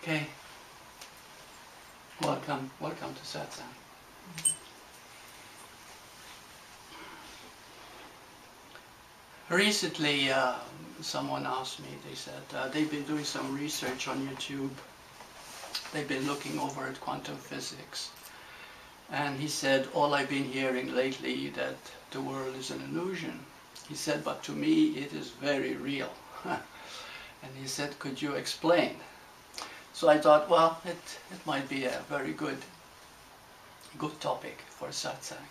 Okay. Welcome to Satsang. Recently, someone asked me, they said, they've been doing some research on YouTube. They've been looking over at quantum physics. And he said, all I've been hearing lately that the world is an illusion. He said, but to me it is very real. And he said, could you explain? So I thought, well, it might be a very good topic for satsang,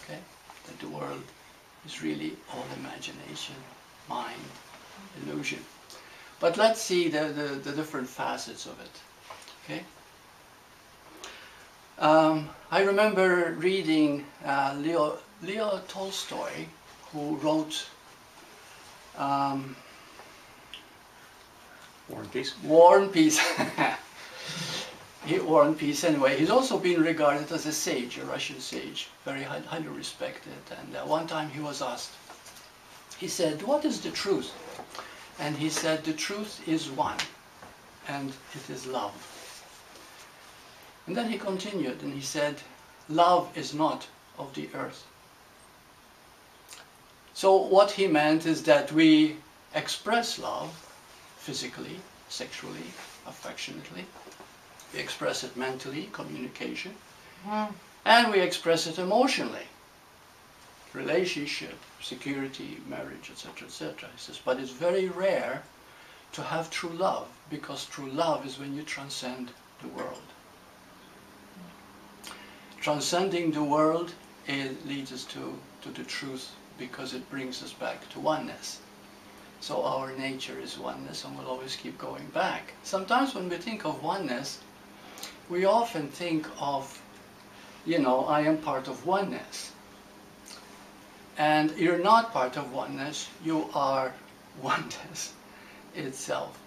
okay? That the world is really all imagination, mind, illusion. But let's see the different facets of it, okay? I remember reading Leo Tolstoy, who wrote War and Peace. War and Peace. War and Peace anyway. He's also been regarded as a sage, a Russian sage, very highly respected. And one time he was asked, he said, what is the truth? And he said, the truth is one, and it is love. And then he continued and he said, love is not of the earth. So what he meant is that we express love physically, sexually, affectionately. We express it mentally, communication. And we express it emotionally. Relationship, security, marriage, etc., etc. He says, but it's very rare to have true love, because true love is when you transcend the world. Transcending the world, it leads us to the truth, because it brings us back to oneness. So our nature is oneness, and we'll always keep going back. Sometimes when we think of oneness, we often think of, you know, I am part of oneness. And you're not part of oneness, you are oneness itself.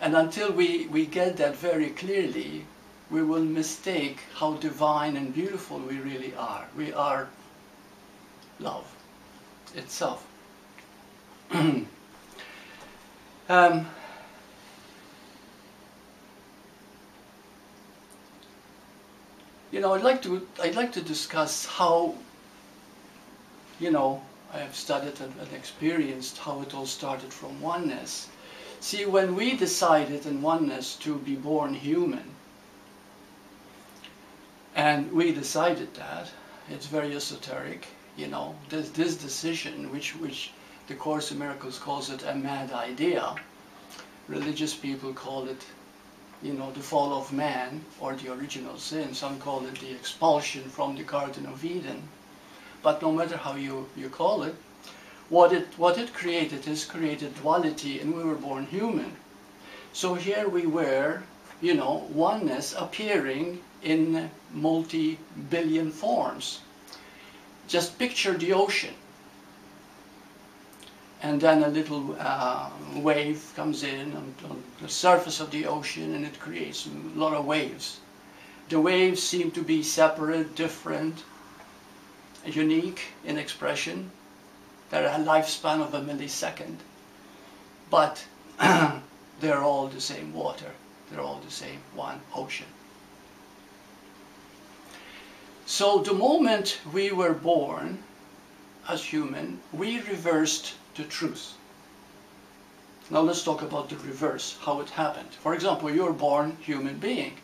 And until we get that very clearly, we will mistake how divine and beautiful we really are. We are love itself. You know, I'd like to discuss how, you know, I have studied and experienced how it all started from oneness. See, when we decided in oneness to be born human, and we decided that, it's very esoteric, you know, this decision, which the Course in Miracles calls it a mad idea. Religious people call it, you know, the fall of man, or the original sin. Some call it the expulsion from the Garden of Eden. But no matter how you call it, what it created is created duality, and we were born human. So here we were, you know, oneness appearing in multi-billion forms. Just picture the ocean. And then a little wave comes in on the surface of the ocean, and it creates a lot of waves. The waves seem to be separate, different, unique in expression. They're a lifespan of a millisecond. But they're all the same water. They're all the same one ocean. So the moment we were born as human, we reversed the truth. Now let's talk about the reverse, how it happened. For example, you're born human being,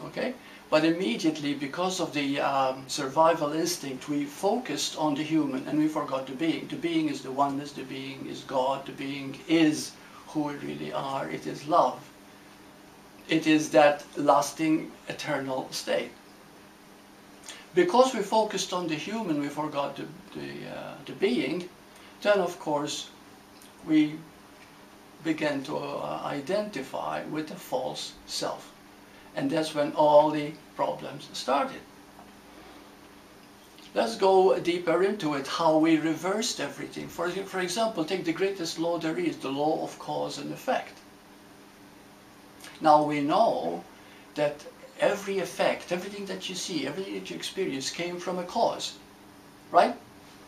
okay? But immediately, because of the survival instinct, we focused on the human and we forgot the being. The being is the oneness, the being is God, the being is who we really are, it is love. It is that lasting, eternal state. Because we focused on the human, we forgot the being, then of course we began to identify with the false self. And that's when all the problems started. Let's go deeper into it, how we reversed everything. For example, take the greatest law there is, the law of cause and effect. Now we know that every effect, everything that you see, everything that you experience came from a cause, right?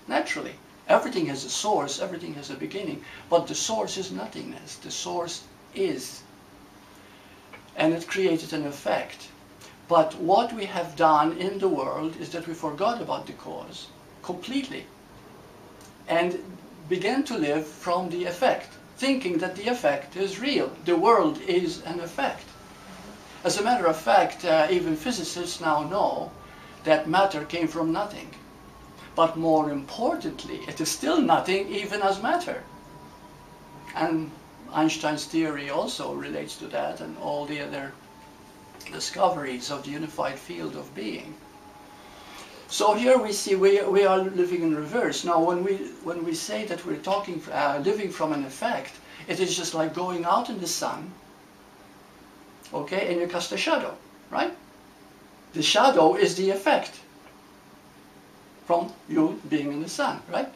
Naturally. Everything has a source, everything has a beginning, but the source is nothingness. The source is and it created an effect. But what we have done in the world is that we forgot about the cause completely and began to live from the effect, thinking that the effect is real. The world is an effect. As a matter of fact, even physicists now know that matter came from nothing. But more importantly, it is still nothing even as matter. And Einstein's theory also relates to that, and all the other discoveries of the unified field of being. So here we see we are living in reverse. Now when we say that we're living from an effect, it is just like going out in the sun, okay, and you cast a shadow, right? The shadow is the effect from you being in the sun, right?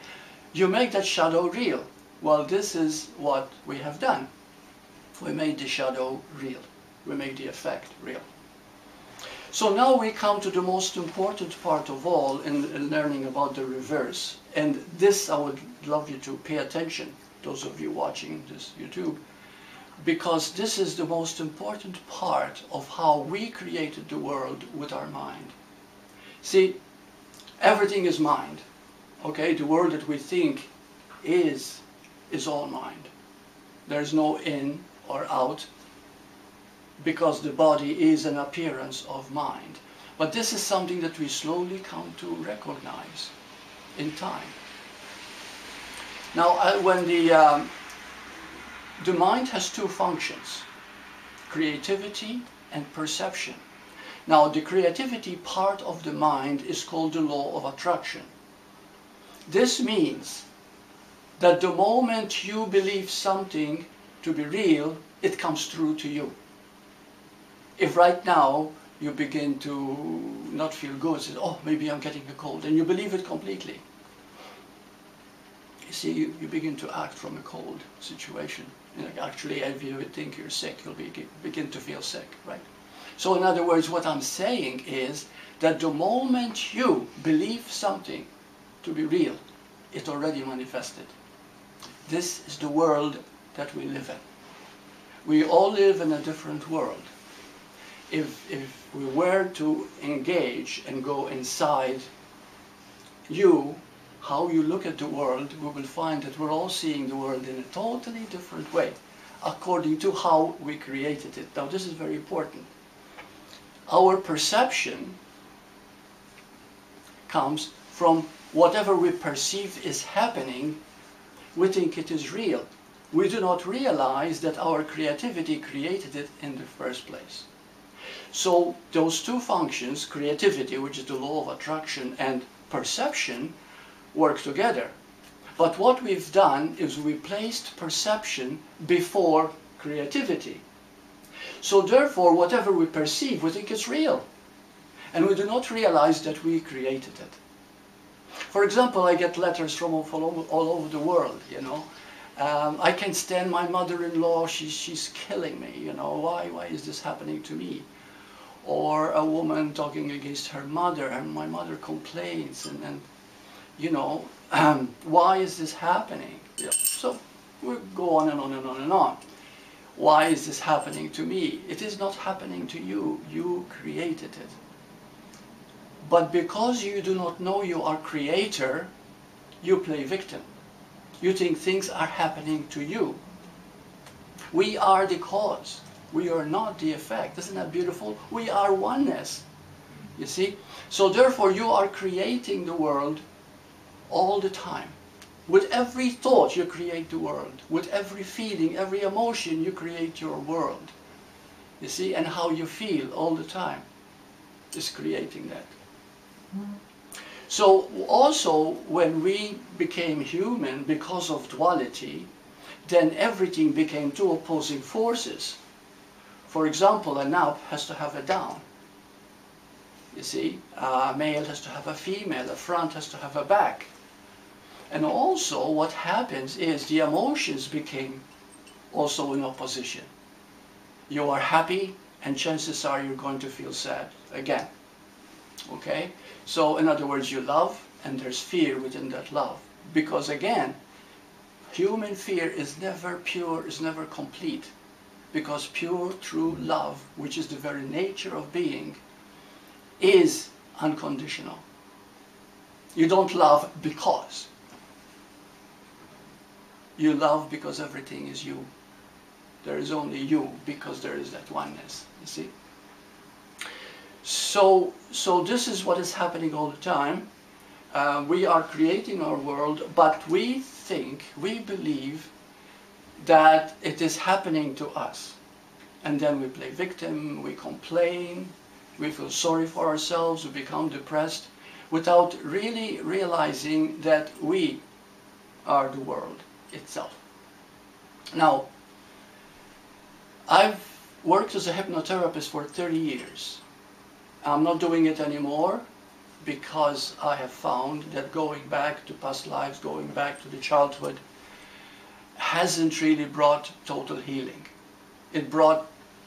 You make that shadow real. Well, this is what we have done. We made the shadow real. We made the effect real. So now we come to the most important part of all in learning about the reverse. And this I would love you to pay attention, those of you watching this YouTube, because this is the most important part of how we created the world with our mind. See, everything is mind. Okay, the world that we think is all mind. There's no in or out, because the body is an appearance of mind. But this is something that we slowly come to recognize in time. Now, when the mind has two functions, creativity and perception. Now, the creativity part of the mind is called the law of attraction. This means that the moment you believe something to be real, it comes true to you. If right now you begin to not feel good, say, oh, maybe I'm getting a cold, and you believe it completely, you see, you begin to act from a cold situation. Actually, if you would think you're sick, you'll begin to feel sick, right? So in other words, what I'm saying is that the moment you believe something to be real, it already manifested. This is the world that we live in. We all live in a different world. If we were to engage and go inside you, how you look at the world, we will find that we're all seeing the world in a totally different way, according to how we created it. Now, this is very important. Our perception comes from whatever we perceive is happening, we think it is real. We do not realize that our creativity created it in the first place. So those two functions, creativity, which is the law of attraction, and perception, work together. But what we've done is we placed perception before creativity. So therefore, whatever we perceive, we think it's real. And we do not realize that we created it. For example, I get letters from all over the world, you know. I can't stand my mother-in-law, she's killing me, you know, why is this happening to me? Or a woman talking against her mother, and my mother complains, and you know, why is this happening? Yeah. So we go on and on and on and on. Why is this happening to me? It is not happening to you. You created it. But because you do not know you are creator, you play victim. You think things are happening to you. We are the cause. We are not the effect. Isn't that beautiful? We are oneness. You see? So therefore you are creating the world all the time. With every thought you create the world. With every feeling, every emotion you create your world. You see? And how you feel all the time is creating that. So also when we became human because of duality, then everything became two opposing forces. For example, an up has to have a down. You see, a male has to have a female, a front has to have a back. And also what happens is the emotions became also in opposition. You are happy and chances are you're going to feel sad again. Okay? So in other words, you love and there's fear within that love. Because again, human fear is never pure, is never complete. because pure, true love, which is the very nature of being, is unconditional. You don't love because. You love because everything is you. There is only you because there is that oneness, you see? So this is what is happening all the time. We are creating our world, but we believe that it is happening to us. And then we play victim, we complain, we feel sorry for ourselves, we become depressed, without really realizing that we are the world itself. Now, I've worked as a hypnotherapist for 30 years. I'm not doing it anymore because I have found that going back to past lives, going back to the childhood, hasn't really brought total healing. It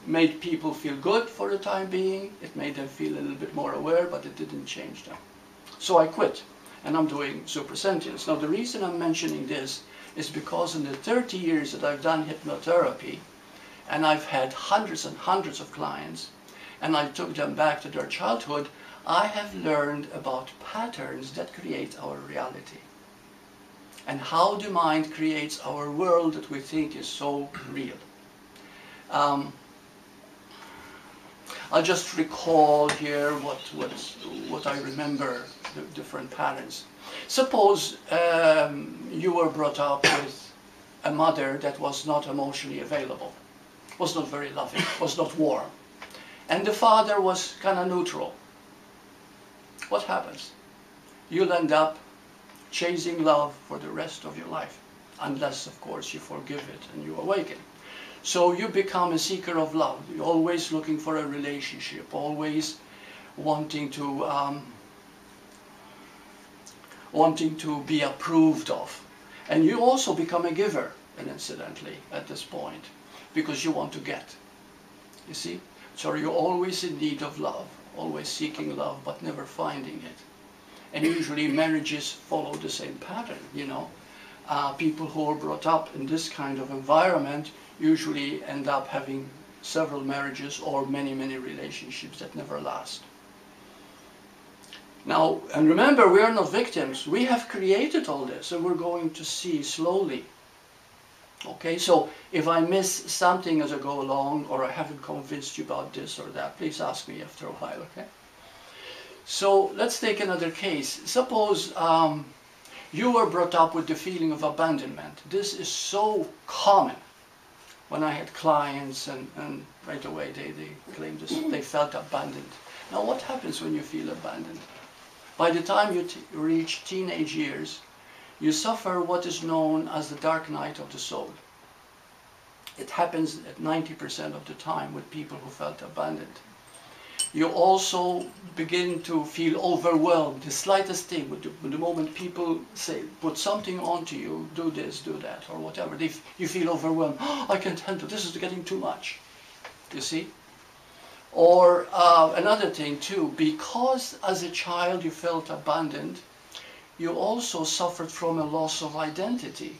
made people feel good for the time being, it made them feel a little bit more aware, but it didn't change them. So I quit, and I'm doing supersentience. Now the reason I'm mentioning this is because in the 30 years that I've done hypnotherapy, and I've had hundreds and hundreds of clients, and I took them back to their childhood, I have learned about patterns that create our reality. And how the mind creates our world that we think is so real. I'll just recall here what I remember, the different patterns. Suppose you were brought up with a mother that was not emotionally available, was not very loving, was not warm. And the father was kind of neutral. What happens? You'll end up chasing love for the rest of your life, unless, of course, you forgive it and you awaken. So you become a seeker of love. You're always looking for a relationship, always wanting to be approved of. And you also become a giver, incidentally, at this point, because you want to get. You see? So you're always in need of love, always seeking love, but never finding it. And usually marriages follow the same pattern, you know. People who are brought up in this kind of environment usually end up having several marriages or many, many relationships that never last. Now, and remember, we are not victims. We have created all this, and we're going to see slowly. Okay, so if I miss something as I go along, or I haven't convinced you about this or that, please ask me after a while, okay? So let's take another case. Suppose you were brought up with the feeling of abandonment. This is so common. When I had clients, and right away they claimed this, they felt abandoned. Now what happens when you feel abandoned? By the time you reach teenage years, you suffer what is known as the dark night of the soul. It happens at 90% of the time with people who felt abandoned. You also begin to feel overwhelmed. The slightest thing, with the moment people say, put something onto you, do this, do that, or whatever, you feel overwhelmed. Oh, I can't handle this, is getting too much. You see? Or another thing too, because as a child you felt abandoned, you also suffered from a loss of identity.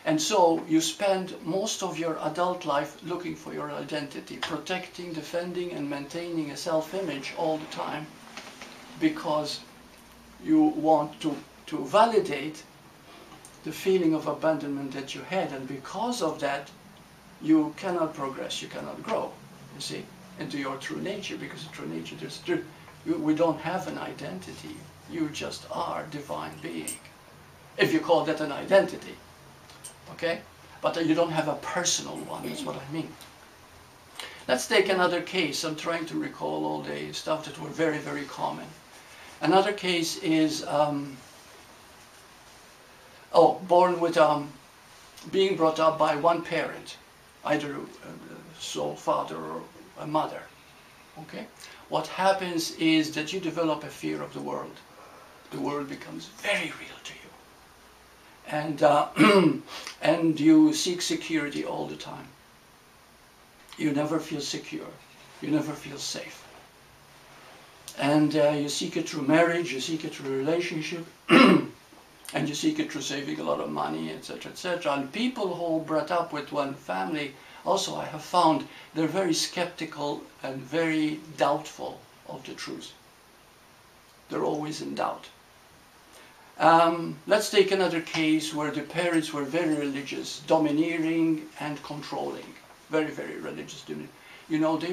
And so you spend most of your adult life looking for your identity, protecting, defending, and maintaining a self-image all the time, because you want to validate the feeling of abandonment that you had. And because of that, you cannot progress, you cannot grow, you see, into your true nature, because the true nature, we don't have an identity. You just are divine being, if you call that an identity. Okay? But you don't have a personal one, that's what I mean. Let's take another case. I'm trying to recall all the stuff that were very, very common. Another case is, born with, being brought up by one parent, either a sole father or a mother. Okay? What happens is that you develop a fear of the world. The world becomes very real to you. And, and you seek security all the time. You never feel secure. You never feel safe. And you seek it through marriage, you seek it through relationship, and you seek it through saving a lot of money, etc., etc. And people who are brought up with one family also I have found they're very skeptical and very doubtful of the truth. They're always in doubt. Let's take another case where the parents were very religious, domineering and controlling. Very, very religious. You know, they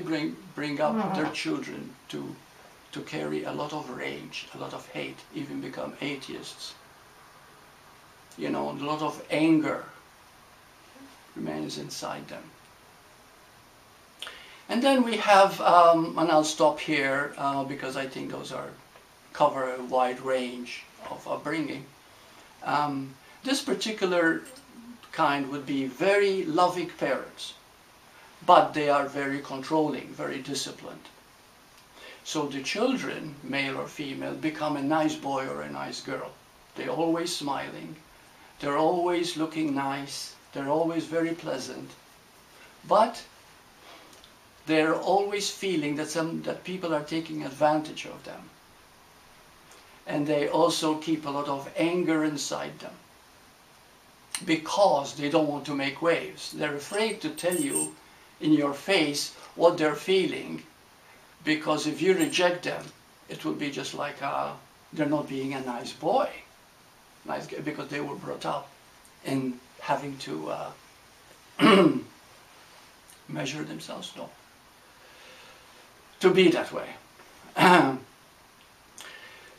bring up their children to carry a lot of rage, a lot of hate, even become atheists. You know, a lot of anger remains inside them. And then we have, and I'll stop here because I think those cover a wide range of upbringing. This particular kind would be very loving parents, but they are very controlling, very disciplined. So the children, male or female, become a nice boy or a nice girl. They're always smiling, they're always looking nice, they're always very pleasant, but they're always feeling that people are taking advantage of them. And they also keep a lot of anger inside them because they don't want to make waves. They're afraid to tell you in your face what they're feeling, because if you reject them, it will be just like they're not being a nice boy, because they were brought up in having to measure themselves, no, to be that way.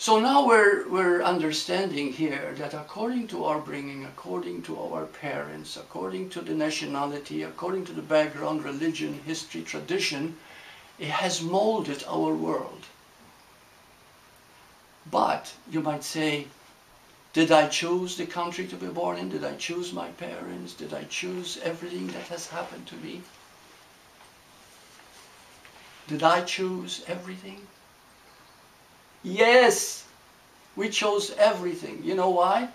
So now we're understanding here that according to our bringing, according to our parents, according to the nationality, according to the background, religion, history, tradition, it has molded our world. But you might say, did I choose the country to be born in? Did I choose my parents? Did I choose everything that has happened to me? Did I choose everything? Yes, we chose everything. You know why?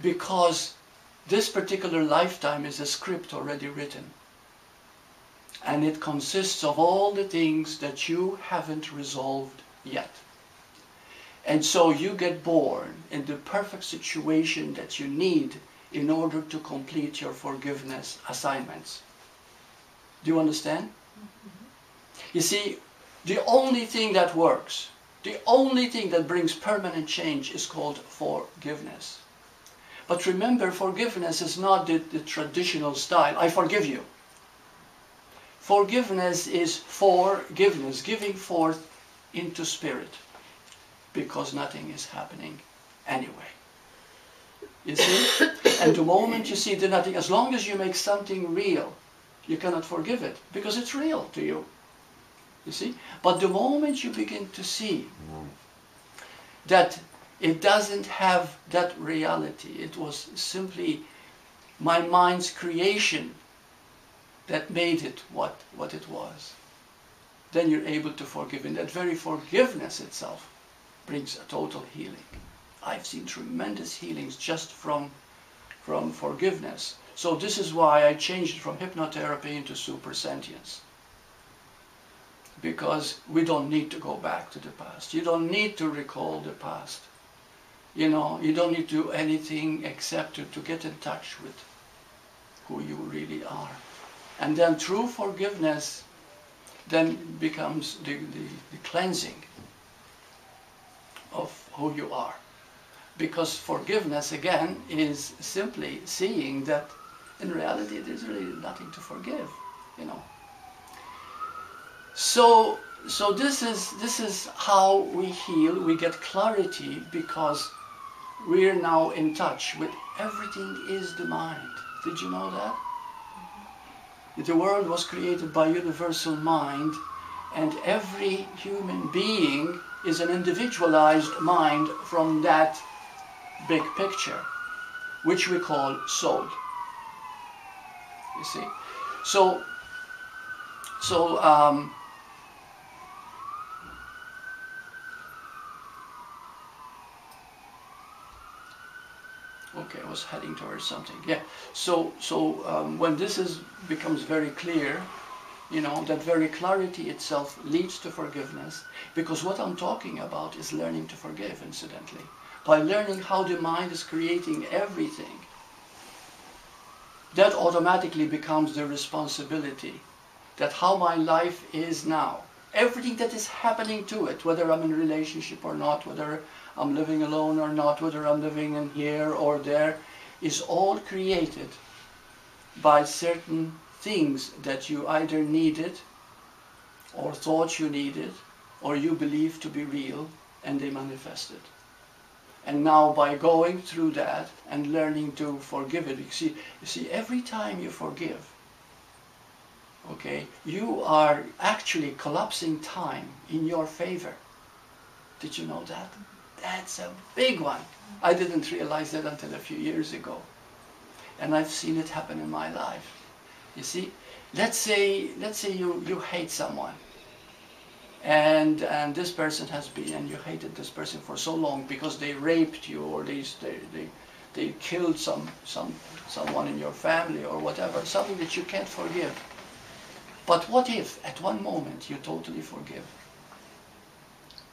Because this particular lifetime is a script already written. And it consists of all the things that you haven't resolved yet. And so you get born in the perfect situation that you need in order to complete your forgiveness assignments. Do you understand? You see, the only thing that works, the only thing that brings permanent change is called forgiveness. But remember, forgiveness is not the traditional style, I forgive you. Forgiveness is forgiveness, giving forth into spirit, because nothing is happening anyway. You see? And the moment you see the nothing, as long as you make something real, you cannot forgive it, because it's real to you. You see? But the moment you begin to see that it doesn't have that reality, it was simply my mind's creation that made it what it was, then you're able to forgive. And that very forgiveness itself brings a total healing. I've seen tremendous healings just from forgiveness. So this is why I changed it from hypnotherapy into super sentience. Because we don't need to go back to the past. You don't need to recall the past. You know, you don't need to do anything except to get in touch with who you really are. And then true forgiveness then becomes the cleansing of who you are. Because forgiveness, again, is simply seeing that in reality there's really nothing to forgive, you know. So this is how we heal. We get clarity because we're now in touch with everything is the mind. Did you know that? The world was created by universal mind, and every human being is an individualized mind from that big picture, which we call soul. You see? Okay, I was heading towards something. Yeah. So when this becomes very clear, you know, that very clarity itself leads to forgiveness, because what I'm talking about is learning to forgive, incidentally. By learning how the mind is creating everything, that automatically becomes the responsibility. That how my life is now, everything that is happening to it, whether I'm in a relationship or not, whether I'm living alone or not, whether I'm living in here or there, is all created by certain things that you either needed or thought you needed or you believed to be real, and they manifested. And now by going through that and learning to forgive it, you see every time you forgive, okay, you are actually collapsing time in your favor. Did you know that? That's a big one. I didn't realize that until a few years ago. And I've seen it happen in my life. You see, let's say you hate someone. And this person has been, and you hated this person for so long because they raped you, or they killed someone in your family or whatever, something that you can't forgive. But what if at one moment you totally forgive?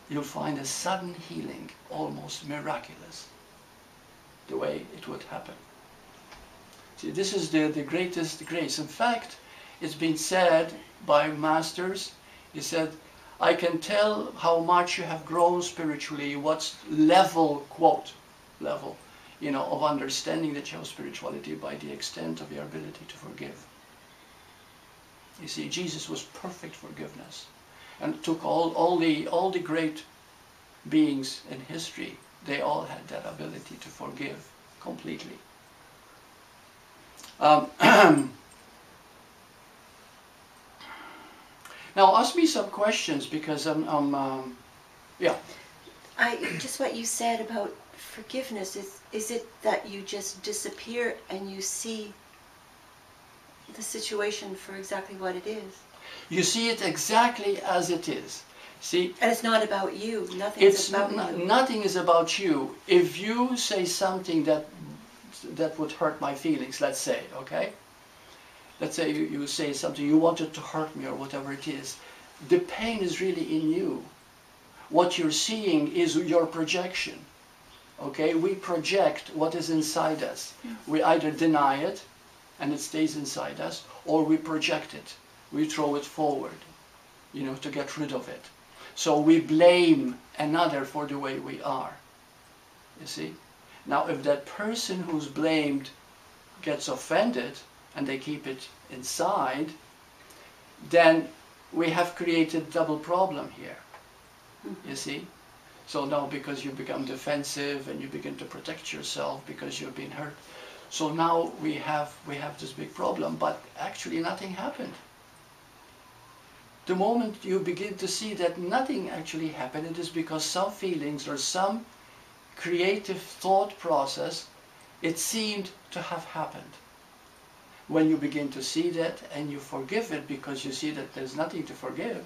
You'll find a sudden healing, almost miraculous, the way it would happen. See, this is the greatest grace. In fact, it's been said by masters, he said, I can tell how much you have grown spiritually, what's level, quote, level, you know, of understanding that you have spirituality by the extent of your ability to forgive. You see, Jesus was perfect forgiveness, and took all the great beings in history. They all had that ability to forgive completely. Now ask me some questions, because yeah. Just what you said about forgiveness, is it that you just disappear and you see the situation for exactly what it is? You see it exactly as it is. See, and it's not about you. Nothing's about you. Nothing is about you. If you say something that would hurt my feelings, let's say, okay? Let's say you say something, you wanted to hurt me or whatever it is. The pain is really in you. What you're seeing is your projection. Okay? We project what is inside us. We either deny it and it stays inside us, or we project it. We throw it forward, you know, to get rid of it. So we blame another for the way we are. You see? Now if that person who's blamed gets offended and they keep it inside, then we have created double problem here. You see? So now because you become defensive and you begin to protect yourself because you've been hurt, so now we have this big problem, but actually nothing happened. The moment you begin to see that nothing actually happened, it is because some feelings or some creative thought process, it seemed to have happened. When you begin to see that and you forgive it because you see that there's nothing to forgive,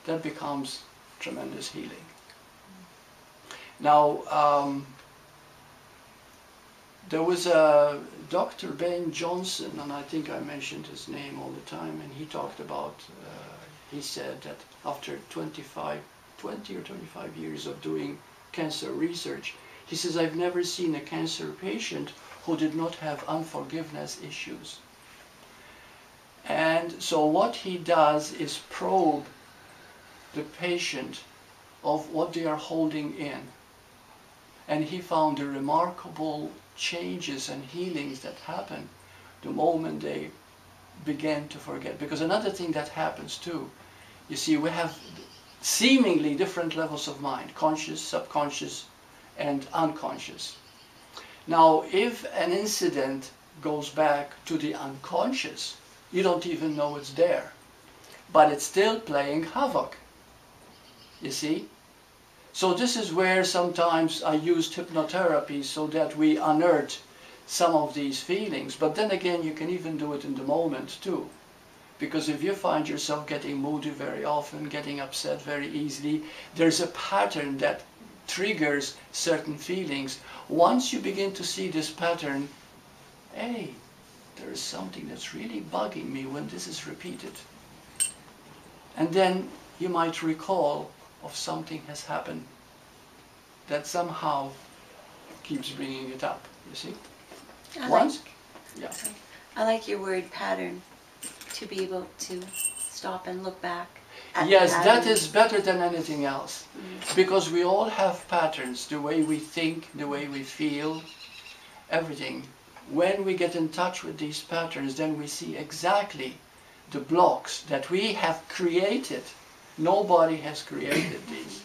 that becomes tremendous healing. Now, there was a Dr. Ben Johnson, and I think I mentioned his name all the time, and he talked about, he said that after 20 or 25 years of doing cancer research, he says, I've never seen a cancer patient who did not have unforgiveness issues. And so what he does is probe the patient of what they are holding in. And he found the remarkable changes and healings that happen the moment they began to forget. Because another thing that happens too, you see, we have seemingly different levels of mind, conscious, subconscious, and unconscious. Now, if an incident goes back to the unconscious, you don't even know it's there, but it's still playing havoc, you see? So this is where sometimes I used hypnotherapy so that we unearth some of these feelings, but then again you can even do it in the moment too. Because if you find yourself getting moody very often, getting upset very easily, there's a pattern that triggers certain feelings. Once you begin to see this pattern, hey, there is something that's really bugging me when this is repeated. And then you might recall of something has happened that somehow keeps bringing it up, you see? Once? Yeah. I like your word pattern, to be able to stop and look back at Yes, the that pattern. is better than anything else. Because we all have patterns, the way we think, the way we feel, everything. When we get in touch with these patterns, then we see exactly the blocks that we have created. Nobody has created these.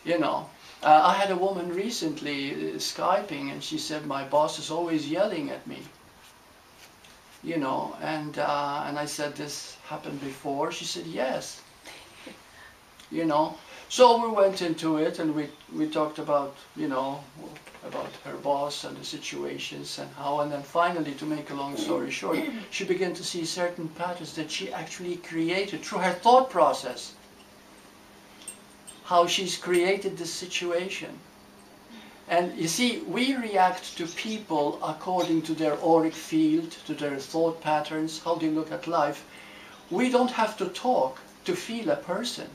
You know, I had a woman recently Skyping, and she said, my boss is always yelling at me. You know, and I said, this happened before? She said, yes. You know, so we went into it, and we talked about, you know, about her boss and the situations and how, and then finally, to make a long story short, she began to see certain patterns that she actually created through her thought process. How she's created this situation. And you see, we react to people according to their auric field, to their thought patterns, how they look at life. We don't have to talk to feel a person.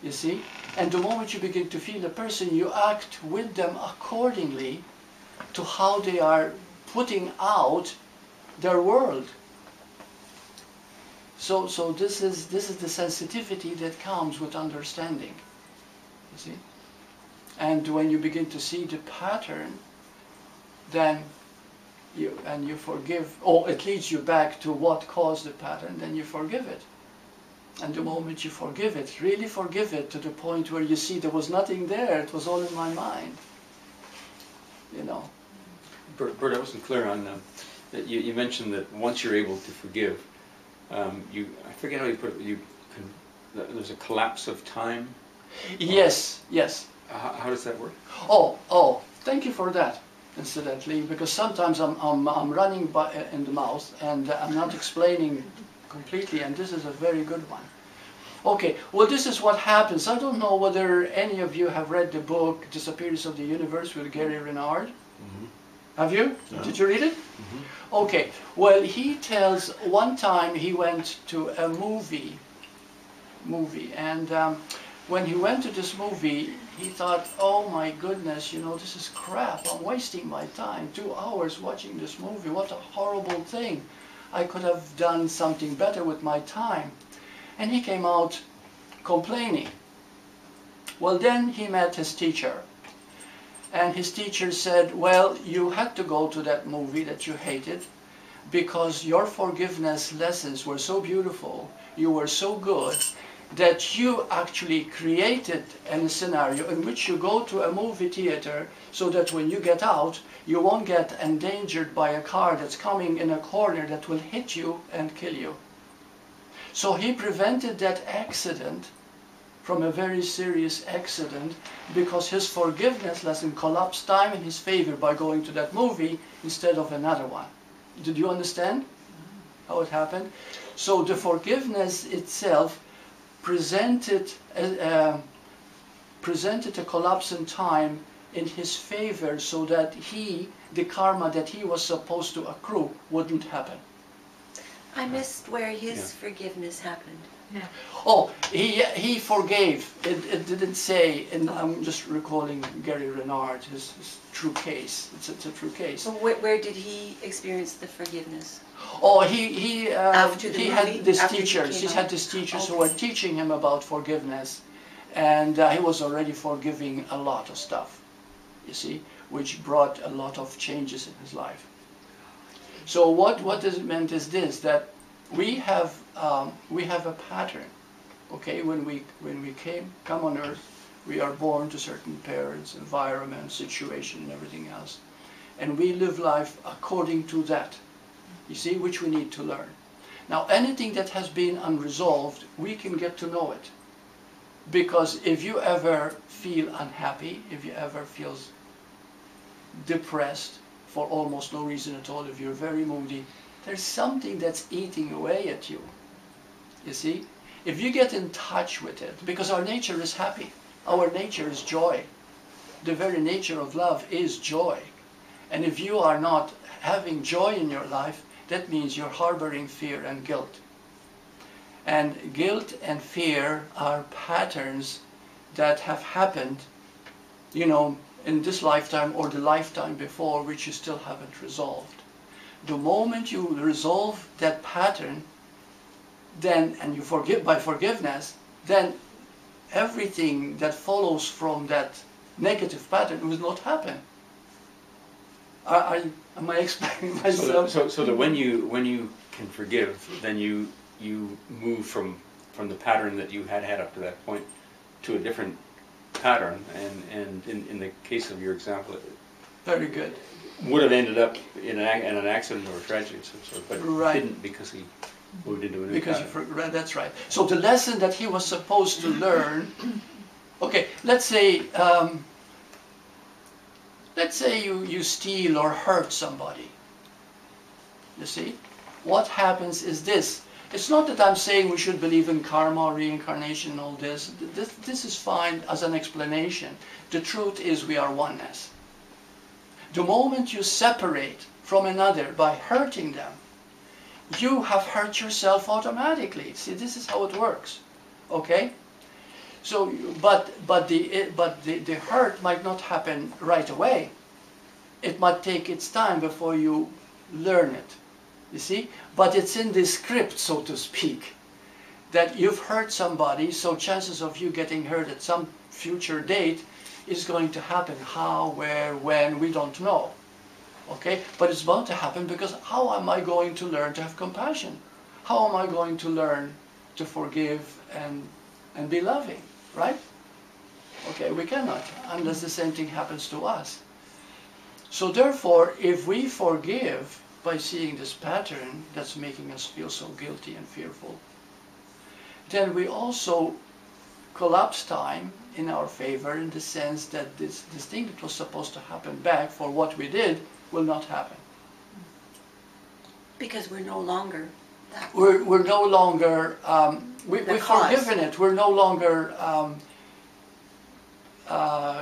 You see? And the moment you begin to feel a person, you act with them accordingly to how they are putting out their world. So this is the sensitivity that comes with understanding. You see? And when you begin to see the pattern, then you forgive, or it leads you back to what caused the pattern, then you forgive it. And the moment you forgive it, really forgive it to the point where you see there was nothing there, it was all in my mind. You know. Burt, I wasn't clear on that. You mentioned that once you're able to forgive, I forget how you put it, there's a collapse of time? Yes, yes. How does that work? Oh, thank you for that, incidentally, because sometimes I'm running in the mouth and I'm not explaining completely, and this is a very good one. Okay, well, this is what happens. I don't know whether any of you have read the book Disappearance of the Universe with Gary Renard. Mm-hmm. Have you? No. Did you read it? Mm-hmm. Okay, well, he tells one time he went to a movie, and when he went to this movie, he thought, oh my goodness, you know, this is crap. I'm wasting my time, 2 hours watching this movie. What a horrible thing. I could have done something better with my time. And he came out complaining. Well, then he met his teacher. And his teacher said, well, you had to go to that movie that you hated because your forgiveness lessons were so beautiful, you were so good, that you actually created a scenario in which you go to a movie theater so that when you get out, you won't get endangered by a car that's coming in a corner that will hit you and kill you. So he prevented that accident from a very serious accident because his forgiveness lesson collapsed time in his favor by going to that movie instead of another one. Did you understand how it happened? So the forgiveness itself presented a collapse in time in his favor so that the karma that he was supposed to accrue wouldn't happen. I missed where his forgiveness happened. Yeah. Oh, he forgave. It didn't say, and I'm just recalling Gary Renard, his true case. It's a true case. So where did he experience the forgiveness? Oh, he had these After he teachers. came He had out? these teachers Okay. who were teaching him about forgiveness, and he was already forgiving a lot of stuff, you see, which brought a lot of changes in his life. So what it meant is this, that we have a pattern, okay? When we come on earth, we are born to certain parents, environment, situation, and everything else, and we live life according to that. You see, which we need to learn. Now, anything that has been unresolved, we can get to know it. Because if you ever feel unhappy, if you ever feel depressed for almost no reason at all, if you're very moody, there's something that's eating away at you. You see? If you get in touch with it, because our nature is happy, our nature is joy. The very nature of love is joy. And if you are not having joy in your life, that means you're harboring fear and guilt. And guilt and fear are patterns that have happened, you know, in this lifetime or the lifetime before, which you still haven't resolved. The moment you resolve that pattern, then, and you forgive by forgiveness, then everything that follows from that negative pattern will not happen. Am I explaining myself? So that when you can forgive, then you move from the pattern that you had up to that point to a different pattern, and in the case of your example, it very good. Would have ended up in an accident or a tragedy of some sort, but right. Didn't because he moved into a new because pattern. That's right. So the lesson that he was supposed to learn. Okay, let's say you steal or hurt somebody. You see, what happens is this. It's not that I'm saying we should believe in karma, reincarnation, all this. This is fine as an explanation. The truth is we are oneness. The moment you separate from another by hurting them, you have hurt yourself automatically. See, this is how it works. Okay? So, but the hurt might not happen right away. It might take its time before you learn it. You see? But it's in the script, so to speak, that you've hurt somebody, so chances of you getting hurt at some future date is going to happen. How, where, when, we don't know. Okay? But it's bound to happen, because how am I going to learn to have compassion? How am I going to learn to forgive and be loving? Right? Okay, we cannot, unless the same thing happens to us. So therefore, if we forgive by seeing this pattern that's making us feel so guilty and fearful, then we also collapse time in our favor, in the sense that this thing that was supposed to happen back for what we did will not happen. Because we're no longer that. We're no longer, we've forgiven it. We're no longer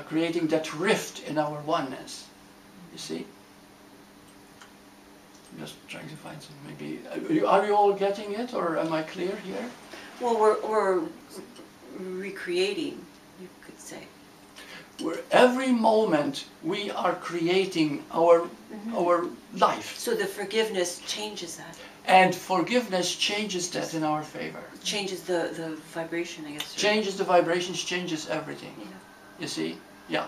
creating that rift in our oneness. You see? I'm just trying to find some, maybe, are you all getting it, or am I clear here? Well, we're recreating, you could say. Every moment we are creating our life. So the forgiveness changes that. And forgiveness changes that in our favor. Changes the vibration, I guess. Changes the vibrations, changes everything. Yeah. You see? Yeah.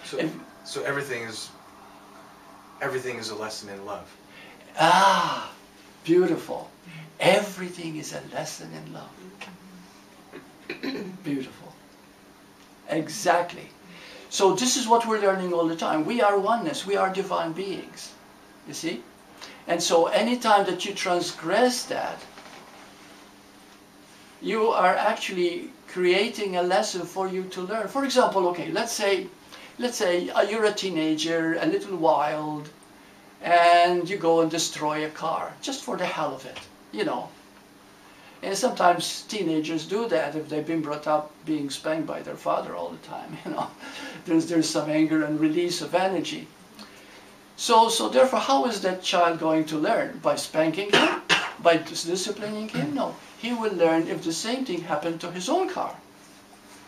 So everything is a lesson in love. Ah, beautiful. Everything is a lesson in love. Beautiful. Exactly. So this is what we're learning all the time. We are oneness. We are divine beings. You see? And so anytime that you transgress that, you are actually creating a lesson for you to learn. For example, okay, let's say you're a teenager, a little wild, and you go and destroy a car, just for the hell of it, you know. And sometimes teenagers do that if they've been brought up being spanked by their father all the time, you know. There's some anger and release of energy. So therefore, how is that child going to learn? By spanking him? By disciplining him? No. He will learn if the same thing happened to his own car.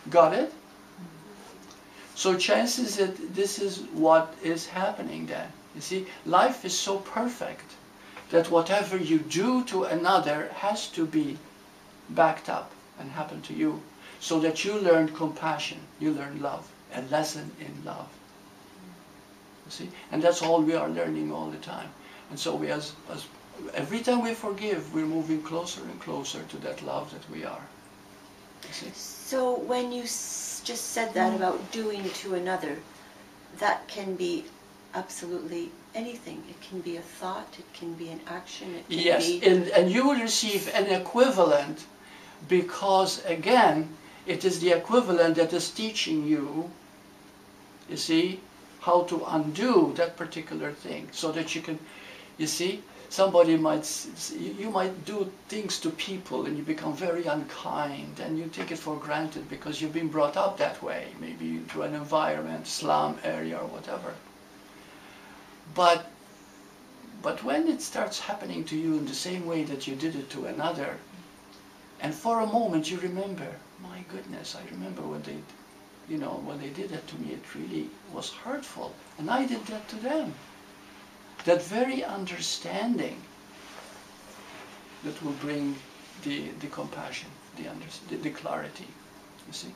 Got it? So chances that this is what is happening then. You see, life is so perfect that whatever you do to another has to be backed up and happen to you, so that you learn compassion, you learn love, a lesson in love. You see, and that's all we are learning all the time. And so we, as every time we forgive, we're moving closer and closer to that love that we are. You see? So when you just said that about doing to another, that can be absolutely anything. It can be a thought, it can be an action, it can be... and you will receive an equivalent, because again, it is the equivalent that is teaching you, you see, how to undo that particular thing, so that you can, you see, somebody might, you might do things to people and you become very unkind and you take it for granted because you've been brought up that way, maybe through an environment, slum area or whatever. But when it starts happening to you in the same way that you did it to another, and for a moment you remember, my goodness, I remember when they, you know, when they did that to me, it really was hurtful, and I did that to them. that very understanding that will bring the compassion, the clarity, you see.